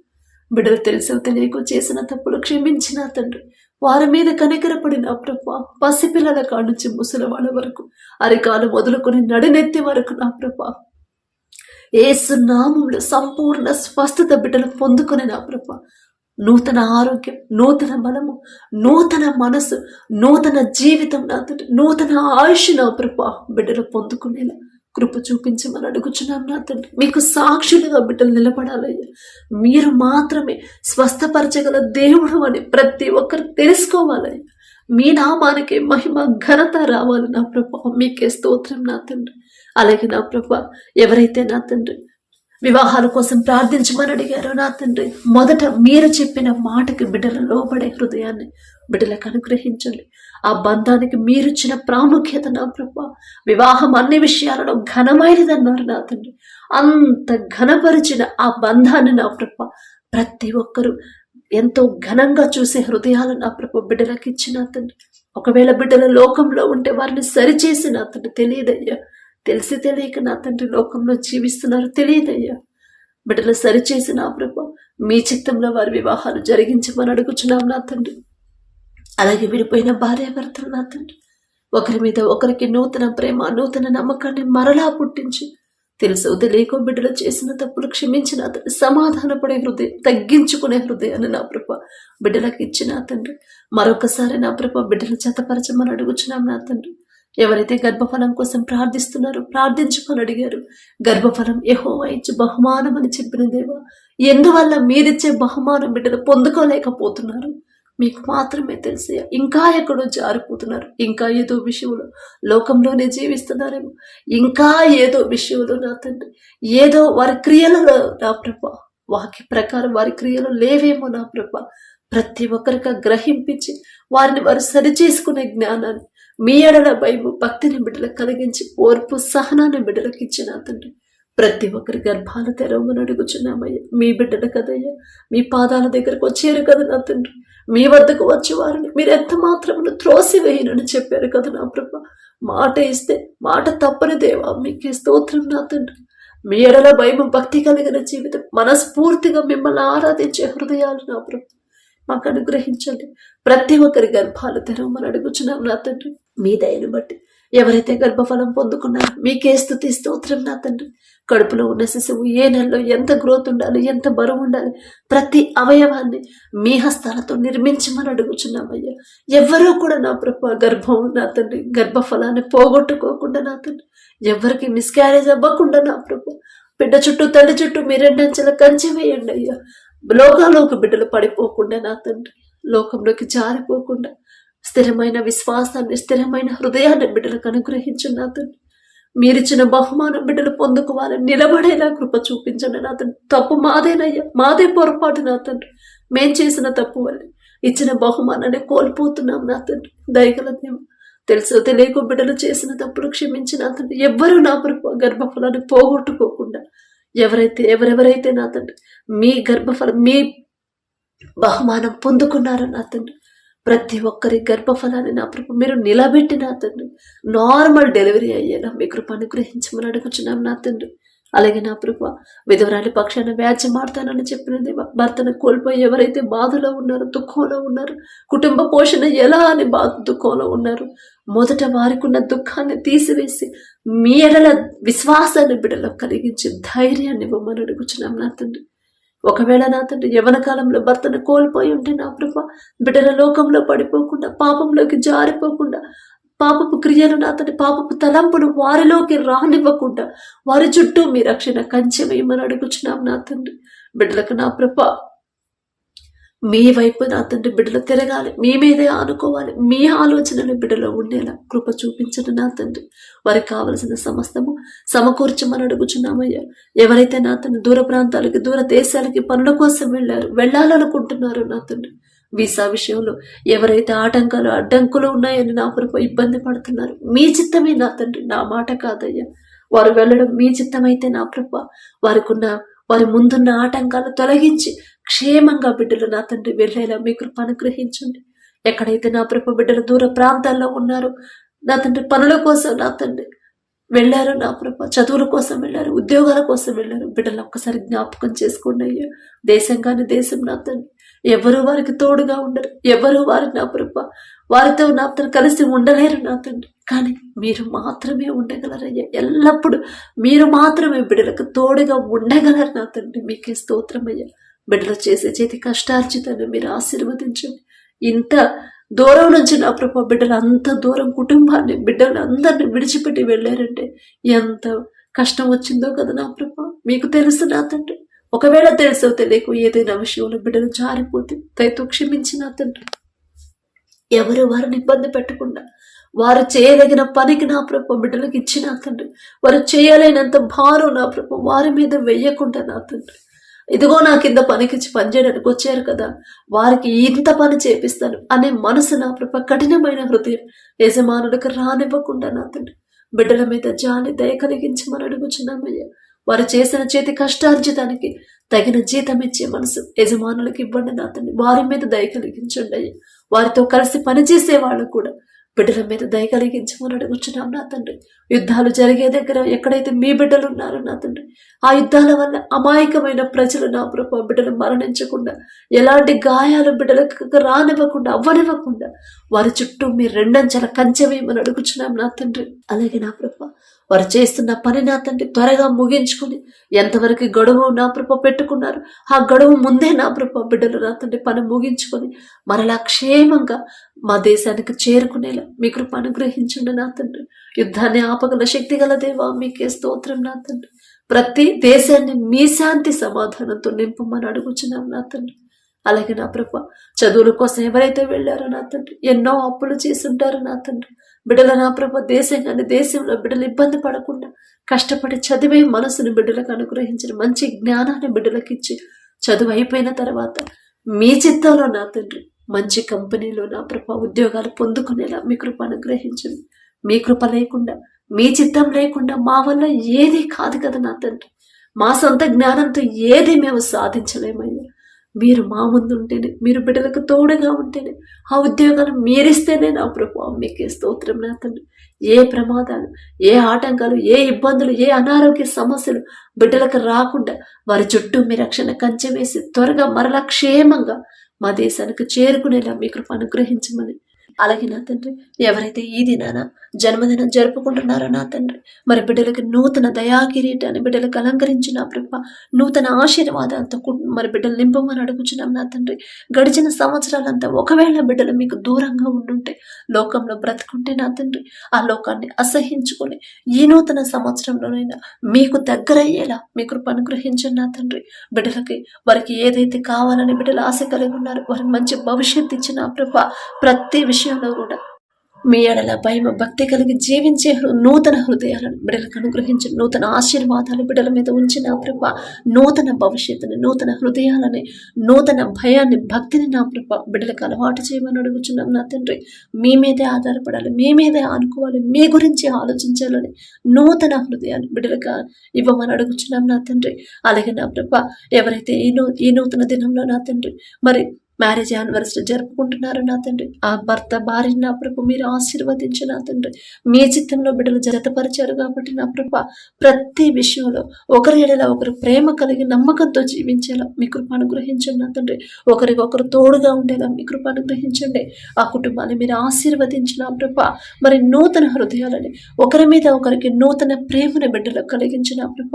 A: బిడ్డలు తెలుసో తెలియకో చేసిన తప్పులు క్షమించిన తండ్రి. వారి మీద కనికరపడిన ప్రభా, పసిపిల్లల కాడ నుంచి ముసలివాళ్ళ వరకు, అరికాలు మొదలుకొని నడినెత్తి వరకు నా ప్రభా, యేసు నామములో సంపూర్ణ స్వస్థత బిడ్డలు పొందుకొని నా ప్రభా, నూతన ఆరోగ్యం, నూతన బలము, నూతన మనసు, నూతన జీవితం నా తండ్రి, నూతన ఆయుష్ నా ప్రభా బిడ్డలు పొందుకునేలా కృప చూపించమని అడుగుచున్నాం నా తండ్రి. మీకు సాక్షులుగా బిడ్డలు నిలబడాలయ్యా. మీరు మాత్రమే స్వస్థపరచగల దేవుడు అని ప్రతి ఒక్కరు తెలుసుకోవాలయ్యా. మీ నామానికి మహిమ ఘనత రావాలి నా ప్రభా. మీకే స్తోత్రం నా తండ్రి. అలాగే నా ప్రభా, ఎవరైతే నా తండ్రి వివాహాల కోసం ప్రార్థించమని అడిగారో నా తండ్రి, మొదట మీరు చెప్పిన మాటకి బిడ్డల లోబడే హృదయాన్ని బిడ్డలకు అనుగ్రహించండి. ఆ బంధానికి మీరిచ్చిన ప్రాముఖ్యత నా ప్రభా, వివాహం అన్ని విషయాలలో ఘనమైనదన్నారు నా తండ్రి. అంత ఘనపరిచిన ఆ బంధాన్ని నా ప్రభా ప్రతి ఒక్కరూ ఎంతో ఘనంగా చూసే హృదయాలు నా ప్రభా బిడ్డలకు ఇచ్చిన తండ్రి. ఒకవేళ బిడ్డల లోకంలో ఉంటే వారిని సరిచేసి నా తండ్రి, తెలియదయ్యా, తెలిసి తెలియక నా తండ్రి లోకంలో జీవిస్తున్నారు, తెలియదయ్యా. బిడ్డలు సరిచేసి నా ప్రభా మీ చిత్తంలో వారి వివాహాలు జరిగించమని అడుగుచున్నాం నా తండ్రి. అలాగే విడిపోయిన భార్యాభర్తలు నా తండ్రి, ఒకరి మీద ఒకరికి నూతన ప్రేమ, నూతన నమ్మకాన్ని మరలా పుట్టించి, తెలుసో తెలియకో బిడ్డలు చేసిన తప్పులు క్షమించిన తండ్రి, సమాధానపడే హృదయం, తగ్గించుకునే హృదయాన్ని నా ప్రభా బిడ్డలకు ఇచ్చిన తండ్రి. మరొకసారి నా ప్రభా బిడ్డలు జతపరచమని అడుగుచున్నాం నా తండ్రి. ఎవరైతే గర్భఫలం కోసం ప్రార్థిస్తున్నారో, ప్రార్థించుకొని అడిగారు, గర్భఫలం యెహోవా ఇచ్చు బహుమానం అని చెప్పిన దేవా, ఎందువల్ల మీరిచ్చే బహుమానం బిడ్డలు పొందుకోలేకపోతున్నారు మీకు మాత్రమే తెలిసి ఇంకా ఎక్కడో జారిపోతున్నారు. ఇంకా ఏదో విషయంలో లోకంలోనే జీవిస్తున్నారేమో, ఇంకా ఏదో విషయంలో నా తండ్రి, ఏదో వారి క్రియలలో నా ప్రభా వాక్య ప్రకారం వారి క్రియలు లేవేమో నా ప్రభా, ప్రతి ఒక్కరికి గ్రహింపించి వారిని వారు సరిచేసుకునే జ్ఞానాన్ని, మీ ఎడల భయము భక్తిని బిడ్డలకు కలిగించి, ఓర్పు సహనాన్ని బిడ్డలకు ఇచ్చిన తండ్రి. ప్రతి ఒక్కరి గర్భాలు తెరవమని అడుగుచున్నామయ్యా. మీ బిడ్డలు కదయ్యా, మీ పాదాల దగ్గరకు వచ్చారు కదా నా తండ్రి. మీ వద్దకు వచ్చి వారిని మీరు ఎంత మాత్రమును త్రోసివేయనని చెప్పారు కదా నా ప్రభా. మాట ఇస్తే మాట తప్పని దేవా, మీకే స్తోత్రం నా తండ్రి. మీ ఎడల భయము భక్తి కలిగిన జీవితం, మనస్ఫూర్తిగా మిమ్మల్ని ఆరాధించే హృదయాలు నా ప్రభు మాకు అనుగ్రహించండి. ప్రతి ఒక్కరి గర్భాలు తెరవమని అడుగుచున్నాం నా తండ్రి. మీ దయను బట్టి ఎవరైతే గర్భఫలం పొందుకున్నారో మీకే స్తుతి స్తోత్రం నా తండ్రి. కడుపులో ఉన్న శిశువు ఏ నెలలో ఎంత గ్రోత్ ఉండాలి, ఎంత బరువు ఉండాలి, ప్రతి అవయవాన్ని మీ హస్తాలతో నిర్మించమని అడుగుచున్నామయ్యా. ఎవరూ కూడా నా ప్రభు గర్భం నా తండ్రి గర్భఫలాన్ని పోగొట్టుకోకుండా నా తండ్రి, ఎవరికి మిస్క్యారేజ్ అవ్వకుండా నా ప్రభు బిడ్డ చుట్టూ తల్లి చుట్టూ మీ రెండంచెల కంచె వేయండి అయ్యా. లోకాలోకి బిడ్డలు పడిపోకుండా నా తండ్రి, లోకంలోకి జారిపోకుండా స్థిరమైన విశ్వాసాన్ని, స్థిరమైన హృదయాన్ని బిడ్డలకు అనుగ్రహించు నా తండ్రి. మీరిచ్చిన బహుమానం బిడ్డలు పొందుకోవాలని నిలబడేలా కృప చూపించండి నా తండ్రి. తప్పు మాదేనయ్యా, మాదే పొరపాటు నా తండ్రి. మేం చేసిన తప్పు వల్ల ఇచ్చిన బహుమానాన్ని కోల్పోతున్నాం నా తండ్రి. దయగల దేవ, తెలుసో తెలియక బిడ్డలు చేసిన తప్పులు క్షమించి నా తండ్రి. ఎవ్వరూ నా ప్రభు గర్భఫలాన్ని పోగొట్టుకోకుండా ఎవరెవరైతే నా తండ్రి మీ గర్భఫలం, మీ బహుమానం పొందుకున్నారో నా తండ్రి, ప్రతి ఒక్కరి గర్భఫలాన్ని నా ప్రభు మీరు నిలబెట్టి నా తండ్రి నార్మల్ డెలివరీ అయ్యేలా మీ కృప అనుగ్రహించమని అడుగుచున్నాం నా తండ్రి. అలాగే నా ప్రభు విధవరాలి పక్షాన వ్యాజ్యం ఆడతానని చెప్పినది, భర్తను కోల్పోయి ఎవరైతే బాధలో ఉన్నారో, దుఃఖంలో ఉన్నారు, కుటుంబ పోషణ ఎలా అని దుఃఖంలో ఉన్నారు, మొదట వారికి ఉన్న దుఃఖాన్ని తీసివేసి మీ ఎడల విశ్వాసాన్ని బిడ్డలో కలిగించి ధైర్యాన్ని ఇవ్వమని అడుగుచున్నాం నా తండ్రి. ఒకవేళ నా తండ్రి యవన కాలంలో భర్తను కోల్పోయి ఉంటే నా ప్రభు బిడ్డల లోకంలో పడిపోకుండా, పాపంలోకి జారిపోకుండా, పాపపు క్రియలు నా తండ్రి పాపపు తలంపులు వారిలోకి రానివ్వకుండా వారి చుట్టూ మీ రక్షణ కంచె వేయమని అడుగుచున్నాం నా తండ్రి. బిడ్డలకు నా ప్రభు మీ వైపు నా తండ్రి బిడ్డలు తిరగాలి, మీ మీదే ఆనుకోవాలి, మీ ఆలోచనలు బిడ్డలో ఉండేలా కృప చూపించండి నా తండ్రి. వారికి కావలసిన సమస్తము సమకూర్చమని అడుగుచున్నామయ్యా. ఎవరైతే నా తండ్రి దూర ప్రాంతాలకి, దూర దేశాలకి పనుల కోసం వెళ్ళాలనుకుంటున్నారో నా తండ్రి, వీసా విషయంలో ఎవరైతే ఆటంకాలు అడ్డంకులు ఉన్నాయని నా ప్రభు ఇబ్బంది పడుతున్నారు, మీ చిత్తమే నా తండ్రి, నా మాట కాదయ్యా. వారు వెళ్ళడం మీ చిత్తమైతే నా ప్రభు, వారి ముందున్న ఆటంకాలు తొలగించి క్షేమంగా బిడ్డలు నా తండ్రి వెళ్ళేలా మీ కృప అనుగ్రహించండి. ఎక్కడైతే నా ప్రభు బిడ్డలు దూర ప్రాంతాల్లో ఉన్నారో నా తండ్రి, పనుల కోసం నా తండ్రి వెళ్ళారు, నా ప్రభు చదువుల కోసం వెళ్ళారు, ఉద్యోగాల కోసం వెళ్ళారు, బిడ్డలు ఒక్కసారి జ్ఞాపకం చేసుకోండి అయ్యా. దేశం కాని దేశం నా తండ్రి, ఎవరు వారికి తోడుగా ఉండరు, ఎవరు వారి నా ప్రభు వారితో నా తండ్రి కలిసి ఉండలేరు నా తండ్రి. కానీ మీరు మాత్రమే ఉండగలరయ్యా. ఎల్లప్పుడూ మీరు మాత్రమే బిడ్డలకు తోడుగా ఉండగలరు నా తండ్రి. మీకే స్తోత్రమయ్యా. బిడ్డలు చేసే చేతి కష్టార్జితాన్ని మీరు ఆశీర్వదించండి. ఇంత దూరం నుంచి నా ప్రభు బిడ్డలు అంత దూరం కుటుంబాన్ని, బిడ్డలు అందరిని విడిచిపెట్టి వెళ్ళారంటే ఎంత కష్టం వచ్చిందో కదా నా ప్రభు, మీకు తెలుసు నా తండ్రి. ఒకవేళ తెలుసో తెలియకు ఏదైనా విషయంలో బిడ్డలు జారిపోతే దయతో క్షమించి నా తండ్రి. ఎవరు వారిని ఇబ్బంది పెట్టకుండా వారు చేయదగిన పనికి నా ప్రభు బిడ్డలకు ఇచ్చి నా తండ్రి, వారు చేయలేనంత భారం నా ప్రభు వారి మీద వెయ్యకుండా నా తండ్రి, ఇదిగో నా కింద పనికిచ్చి పనిచేయడానికి వచ్చారు కదా, వారికి ఇంత పని చేపిస్తాను అనే మనసు నా ప్రభు, కఠినమైన హృదయం యజమానులకు రానివ్వకుండా నా తండ్రి బిడ్డల మీద జాలి దయ కలిగించమని అడుగుచున్నామయ్యా. వారు చేసిన చేతి కష్టార్జితానికి తగిన జీతం ఇచ్చే మనసు యజమానులకు ఇవ్వండి నా తండ్రి. వారి మీద దయ కలిగించండి అయ్యా. వారితో కలిసి పనిచేసే వాళ్ళు కూడా బిడ్డల మీద దయ కలిగించమని అడుగుచున్నాం నా తండ్రి. యుద్ధాలు జరిగే దగ్గర ఎక్కడైతే మీ బిడ్డలు ఉన్నారో నా తండ్రి, ఆ యుద్ధాల వల్ల అమాయకమైన ప్రజలు నా ప్రభు బిడ్డలు మరణించకుండా, ఎలాంటి గాయాలు బిడ్డలకు రానివ్వకుండా అవ్వనివ్వకుండా వారి చుట్టూ మీరు రెండంచెల కంచె వేయమని అడుగుచున్నాం నా తండ్రి. అలాగే నా ప్రభు వారు చేస్తున్న పని నా తండ్రి త్వరగా ముగించుకుని, ఎంతవరకు గడువు నా ప్రభు పెట్టుకున్నారు ఆ గడువు ముందే నా ప్రభు బిడ్డలు నా తండ్రి పని ముగించుకొని మరలా క్షేమంగా మా దేశానికి చేరుకునేలా మీ కృప అనుగ్రహించండి నా తండ్రి. యుద్ధాన్ని ఆపగల శక్తి గల దేవా మీకే స్తోత్రం నా తండ్రి. ప్రతి దేశాన్ని మీ శాంతి సమాధానంతో నింపమని అడుగుచున్నాం నా తండ్రి. అలాగే నా ప్రభు చదువుల కోసం ఎవరైతే వెళ్ళారో నా తండ్రి, ఎన్నో అప్పులు చేసుంటారో నా తండ్రి, బిడ్డల నా ప్రభు దేశం కానీ దేశంలో బిడ్డలు ఇబ్బంది పడకుండా కష్టపడి చదివే మనసుని బిడ్డలకు అనుగ్రహించిన మంచి జ్ఞానాన్ని బిడ్డలకు ఇచ్చి చదువు అయిపోయిన తర్వాత మీ చిత్తంలో నా తండ్రి మంచి కంపెనీలో నా ప్రభు ఉద్యోగాలు పొందుకునేలా మీ కృప అనుగ్రహించండి. మీ కృప లేకుండా, మీ చిత్తం లేకుండా మా వల్ల ఏది కాదు కదా నా తండ్రి. మా సొంత జ్ఞానంతో ఏది మేము సాధించలేమయ్యా. మీరు మా ముందు ఉంటేనే, మీరు బిడ్డలకు తోడుగా ఉంటేనే, ఆ ఉద్యోగాలు మీరిస్తేనే నా ప్రభు మీకే స్తోత్రం నా తండ్రి. ఏ ప్రమాదాలు, ఏ ఆటంకాలు, ఏ ఇబ్బందులు, ఏ అనారోగ్య సమస్యలు బిడ్డలకు రాకుండా వారి చుట్టూ మీ రక్షణ కంచె వేసి త్వరగా మరలా క్షేమంగా మా దేశానికి చేరుకునేలా మీ కృప అనుగ్రహించమని. అలాగే నా తండ్రి ఎవరైతే ఈ దినాన జన్మదినం జరుపుకుంటున్నారో నా తండ్రి, మరి బిడ్డలకి నూతన దయాకిరీటాన్ని బిడ్డలకు అలంకరించిన ప్రభ, నూతన ఆశీర్వాదాలతో మరి బిడ్డలు నింపమని అడుగుచున్నాం నా తండ్రి. గడిచిన సంవత్సరాలంతా ఒకవేళ బిడ్డలు మీకు దూరంగా ఉండుంటే, లోకంలో బ్రతుకుంటే నా తండ్రి, ఆ లోకాన్ని అసహించుకొని ఈ నూతన సంవత్సరంలోనైనా మీకు దగ్గరయ్యేలా మీ కృప అనుగ్రహించండి నా తండ్రి. బిడ్డలకి వారికి ఏదైతే కావాలని బిడ్డలు ఆశ కలిగి ఉన్నారు, వారికి మంచి భవిష్యత్తు ఇచ్చిన ప్రభ, ప్రతి విషయంలో కూడా మీ ఎడల భయం భక్తి కలిగి జీవించే నూతన హృదయాలను బిడ్డలకు అనుగ్రహించి, నూతన ఆశీర్వాదాలు బిడ్డల మీద ఉంచిన ప్రభ, నూతన భవిష్యత్తుని, నూతన హృదయాలని, నూతన భయాన్ని, భక్తిని నా ప్రభ బిడ్డలకు అలవాటు చేయమని అడుగుచున్నాం నా తండ్రి. మీ మీదే ఆధారపడాలి, మీ మీదే ఆనుకోవాలి, మీ గురించి ఆలోచించాలని నూతన హృదయాన్ని బిడ్డలకు ఇవ్వమని అడుగుచున్నాం నా తండ్రి. అలాగే నా ప్రభ ఎవరైతే ఈ నూతన దినంలో నా తండ్రి మరి మ్యారేజ్ యానివర్సరీ జరుపుకుంటున్నారు నా తండ్రి, ఆ భర్త భార్య నా ప్రభు మీరు ఆశీర్వదించు నా తండ్రి. మీ చిత్తంలో బిడ్డలు జతపరిచారు కాబట్టి నా ప్రభ ప్రతి విషయంలో ఒకరి ఎడల ఒకరు ప్రేమ కలిగి నమ్మకంతో జీవించేలా మీ కృప అనుగ్రహించండి నా తండ్రి. ఒకరికొకరు తోడుగా ఉండేలా మీ కృప అనుగ్రహించండి. ఆ కుటుంబాన్ని మీరు ఆశీర్వదించిన ప్రభ, మరి నూతన హృదయాలని, ఒకరి మీద ఒకరికి నూతన ప్రేమను బిడ్డలకు కలిగించిన ప్రభ,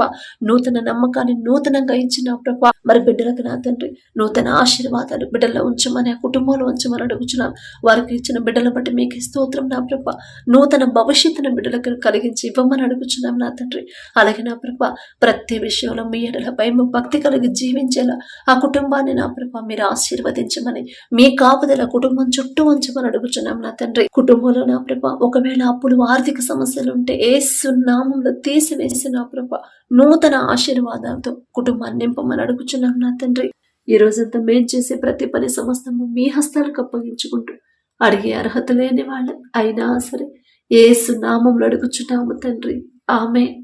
A: నూతన నమ్మకాన్ని నూతనంగా ఇచ్చిన ప్రభ, మరి బిడ్డలకు నా తండ్రి నూతన ఆశీర్వాదాలు బిడ్డల బిడ్డలలో ఉంచమని, ఆ కుటుంబంలో ఉంచమని అడుగుచున్నాం. వారికి ఇచ్చిన బిడ్డల బట్టి మీకు స్తోత్రం నా ప్రభ. నూతన భవిష్యత్తును బిడ్డలకు కలిగించి ఇవ్వమని అడుగుచున్నాం నా తండ్రి. అలాగే నా ప్రభ, ప్రతి విషయంలో మీ ఎడల భయం భక్తి కలిగి జీవించేలా ఆ కుటుంబాన్ని నా ప్రభ మీరు ఆశీర్వదించమని, మీ కాపుదల కుటుంబం చుట్టూ ఉంచమని అడుగుచున్నాం నా తండ్రి. కుటుంబంలో నా ప్రభ ఒకవేళ అప్పులు ఆర్థిక సమస్యలు ఉంటే యేసు నామములో తీసివేసి నా ప్రభ నూతన ఆశీర్వాదాలతో కుటుంబాన్ని నింపమని అడుగుచున్నాం నా తండ్రి. ఈ రోజంతా మేం చేసే ప్రతి పని సమస్తము మీ హస్తాలకు అప్పగించుకుంటూ, అడిగే అర్హత లేని వాళ్ళం అయినా సరే యేసు నామములో అడుగుచున్నాము తండ్రి. ఆమేన్.